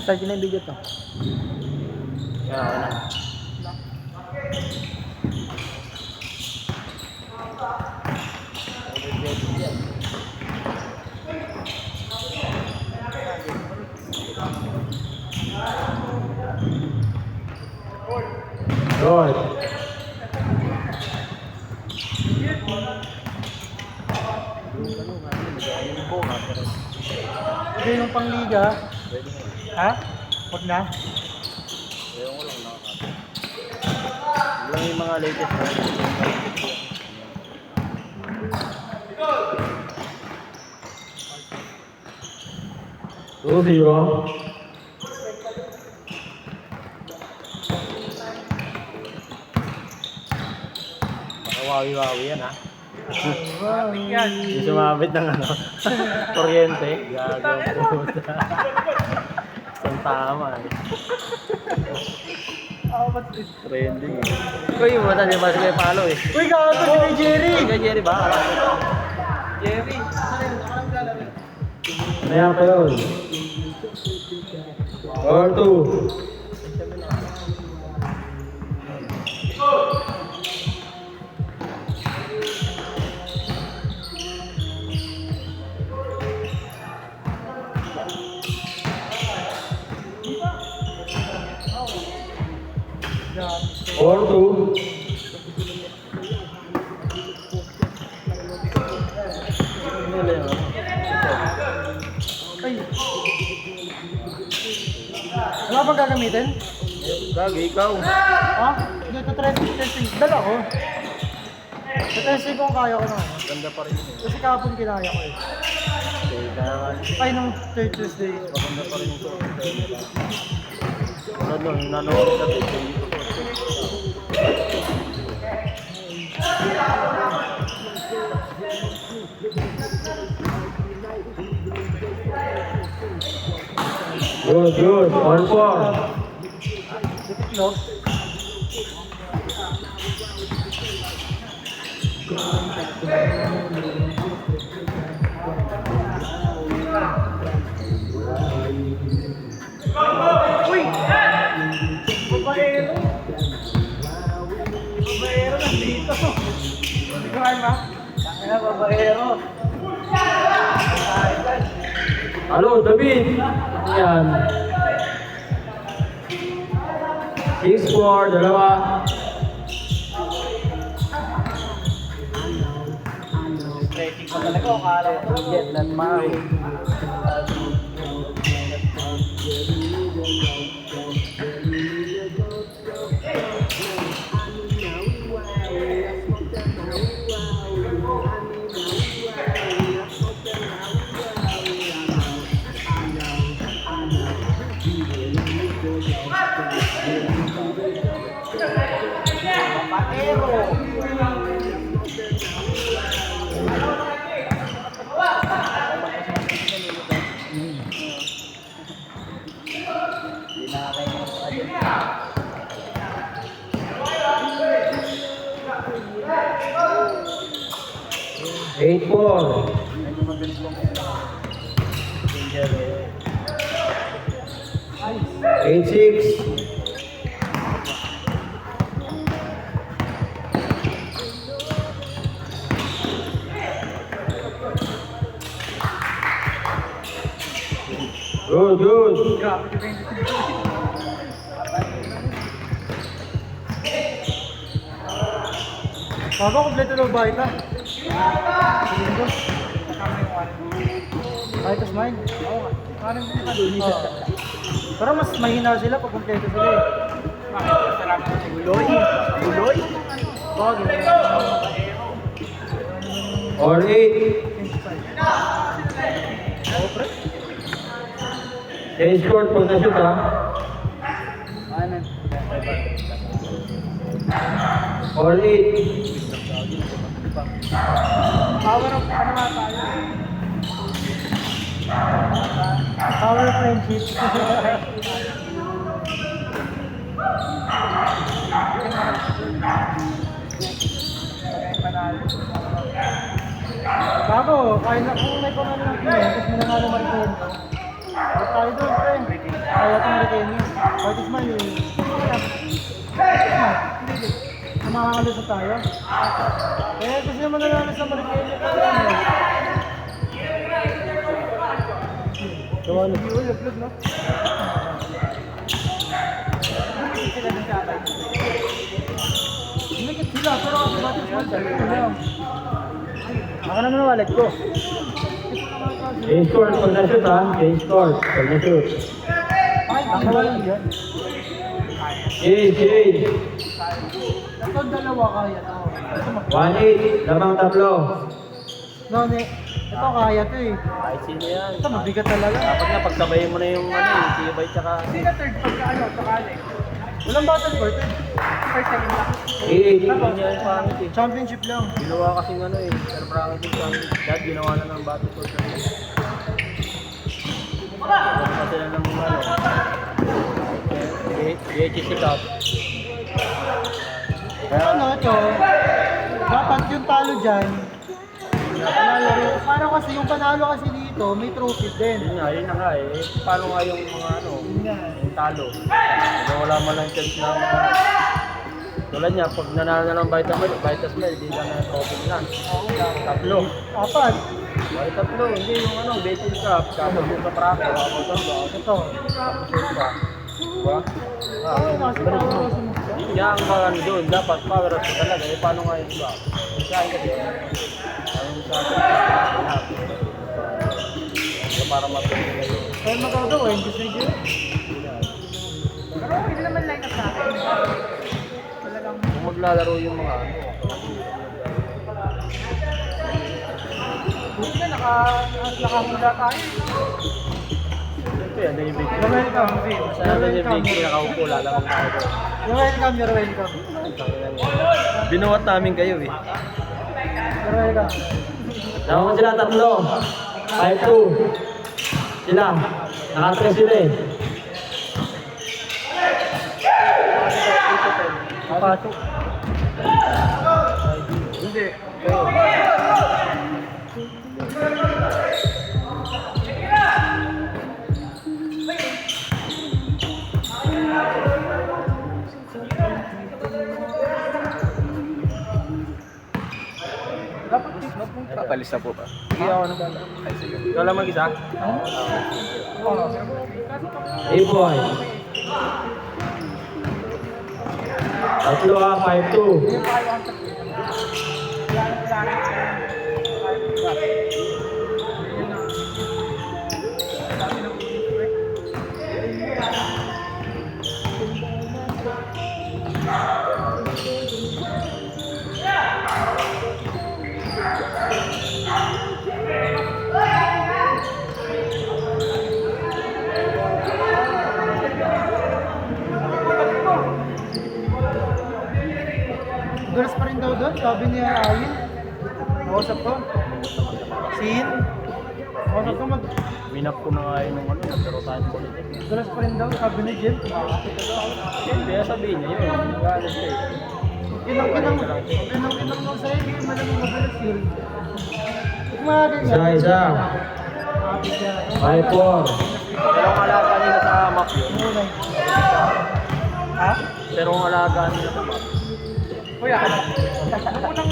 start yun na yung video to. Kaya ako na. Good. Ito yung pangliga. Ha? Huwag na? Ayaw ko lang nakakapit. Lang yung mga latest na. 2-0. Makawawi-wawi yan ha. Hindi sumabit ng ano. Kuryente. Gagaw puta. Isang tama eh. Trending eh. Uy, wala niya ba sila palo eh. Uy, gago si kay Jerry! Kay Jerry ba? Jerry! Kaya pa yun. 4-2. Or two. Ay! Wala bang gagamitin? Gagi, ikaw. Ha? Hindi, testing. Dala ko. Testing ko kung kaya ko na. Ganda pa rin yun eh. Kasi kahapon kinaya ko eh. Okay, kaya nga. Ay, nung third Tuesday. Maganda pa rin yung suot nila. Ano doon, nanonood na dito. Good, good. 1-4. Dikit no? Uy! Babaero! Babaero nandito! Hindi ko ba? Tangina, babaero! Halo, David. Yan. 6-4, dalawa. Stretching ko talaga, akala ko get that man. Eight four. Eight six. Good, good. Baka kompleto daw bahay ka. Ay, tas mine? Oo nga. Parang hindi ka doon. Pero mas mahina sila pag kompleto sila eh. Bakit? Masarap na si Guloy. Guloy? Bakit? Or eight. Change court pag na-shoot ha. Ano? Or eight. Power of ano nga tayo? Power of friendship. Bago, kahit na kung may pangalan ng client, tapos may nanalo marikon. Huwag tayo doon, friend. Tayo kaya itong Riquelme. Kahit Ismael, makakalusot tayo. Eh, kasi naman nanalo sa Riquelme. So, ano? Hindi ulit, vlog, no? Sila din sa atay. Umikit sila, pero ako bakit small. Ako naman ang wallet ko. Change court pag na-shoot ha. Change court pag na-shoot. Ay, ang walang yan. Change. Ito dalawa kaya to. 1-8. Lamang tatlo. No, ito kaya to eh. Kahit sino yan. Ito mabigat talaga. Dapat nga pagsabayin mo na yung ano yung tibay tsaka... Hindi na third pagka ano, sakali. Walang battle court eh. First time lang. 8. Hindi yan pangit eh. Championship lang. Ginawa kasing ano eh. Pero prangit yung pangit. Dahil ginawa na ng battle court. Ginawa pa sila ng ano. DHC Cup. Pero ano ito, dapat yung talo dyan, panalo. Parang kasi yung panalo kasi dito, may trophy din. Yun na nga eh. Paano nga yung mga ano, Yun nga eh. yung talo. Kaya wala man lang chance na mga... Tulad niya, pag nanalo na ng Vitas Mel, di lang na trophy na. Tatlo. Apat. Ay, tatlo. Hindi yung ano, Betis Cup. Tapos yung sa Prato. Tapos tatlo. Ito. Tapos yung pa. Diba? Oo, nasa talo sa mukha. Yun nga ang mga ano doon. Dapat power up talaga. Eh, paano nga yung iba? Sa akin kasi, ang sa akin, para matuloy kayo. Kaya magagawa, hindi sa dyan. Pero hindi naman line up sa akin. Talagang... Kung maglalaro yung mga ano, Buti na, nakamula tayo. ito yan, yung big You're welcome, Vin. Masaya na yung big nakaupo, lalamang tayo doon. You're welcome. Binuhat namin kayo eh. You're welcome. Naman sila tatlo. 5-2. Sila. Naka-3 sila eh. Pasok. Hindi. Kayo. Dapat mag-punta. Napalista po ba? Sige ako na pala. Ay, sige. Ikaw lang mag-isa? A-boy. Tatlo ha. 5-2. Dulas pa rin daw doon, sabi ni Ayin. Kausap ko. Sin. Kausap ko Minap ko na nga yun ng ano, nagkaroon tayo ng politics. dulas pa rin daw, sabi ni Jim. Kaya sabihin niya yun, nag-aalas ka eh. Kinang mo sa'yo, hindi malamang mabilis yun. Mga ganyan. Isa. Kapit siya. 5-4. Pero ang alaga nila sa map yun. Mulay. Ha? Pero ang alaga nila sa map. Kuya, unang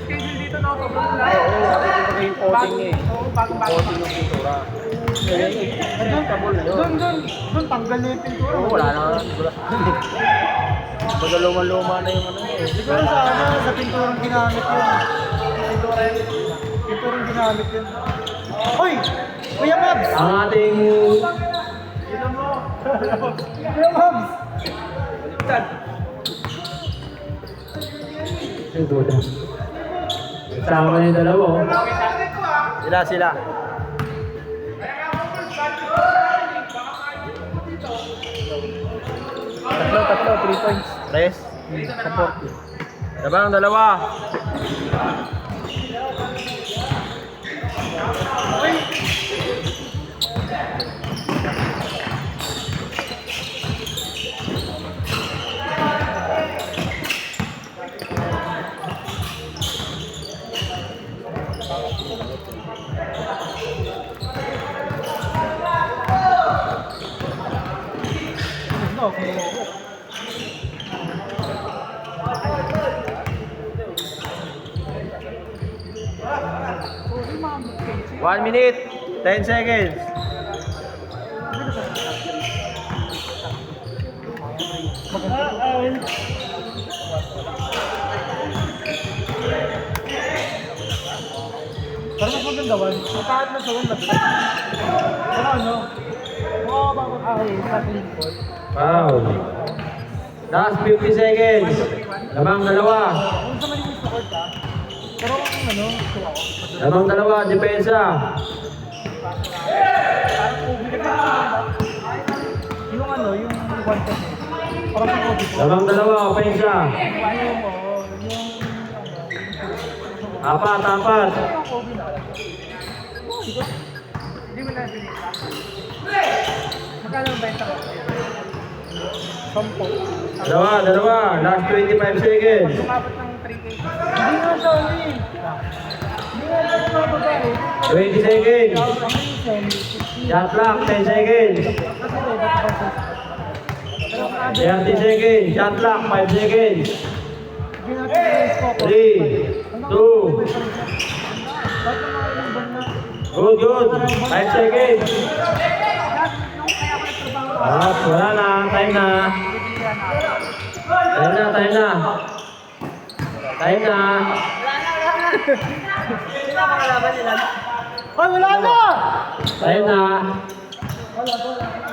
schedule dito na ako. Oo, nakikita ko yung coating niya eh. Oo, bago-bago. Coating yung pintura. Kaya yung tabol na yun. Doon, tanggal na yung pintura. Oo, wala na. Baga luma-luma na yung ano niya eh. Siguro sa ano, sa pinturang ginamit yun. Pinturang ginamit yun. Hoy! Kuya Mabs! Ang ating... Kuya Mabs! Ay, duda. Sama na yung dalawa. Oh. Sila. Tatlo, 3 points. Tres. Sa 40. Diba ang dalawa? ano, kung 1 minute, 10 seconds. pero mas maganda ba? Mataat na sa wala. Pero ano? Sa lingkod. Foul. Last 50 seconds. Lamang dalawa. Kung sa malinis na court ha. Pero kung ano, ito ako. Lamang dalawa, depensa. Parang COVID na yung ano, yung one kasi. Parang sa COVID. Lamang dalawa, opensa. Ano mo, yung Apat, apat. yung COVID na. Hindi mo na binita. Magkano ang benta ko? 10. Dalawa. Last 25 seconds. Sumabat ng 3K. Hindi nga siya ulit. Hindi nga siya sumabat eh. 20 seconds. Ang reason, Shot clock, 10 seconds. kasi ito, ba't process? Pero ang other, 30 seconds. Shot clock, 5 seconds. hindi natin yung scope. 3, 2. Ba't naman yung ban na? Good. 5 seconds. Wala na. Time na. Ay, wala na! Time na. Wala.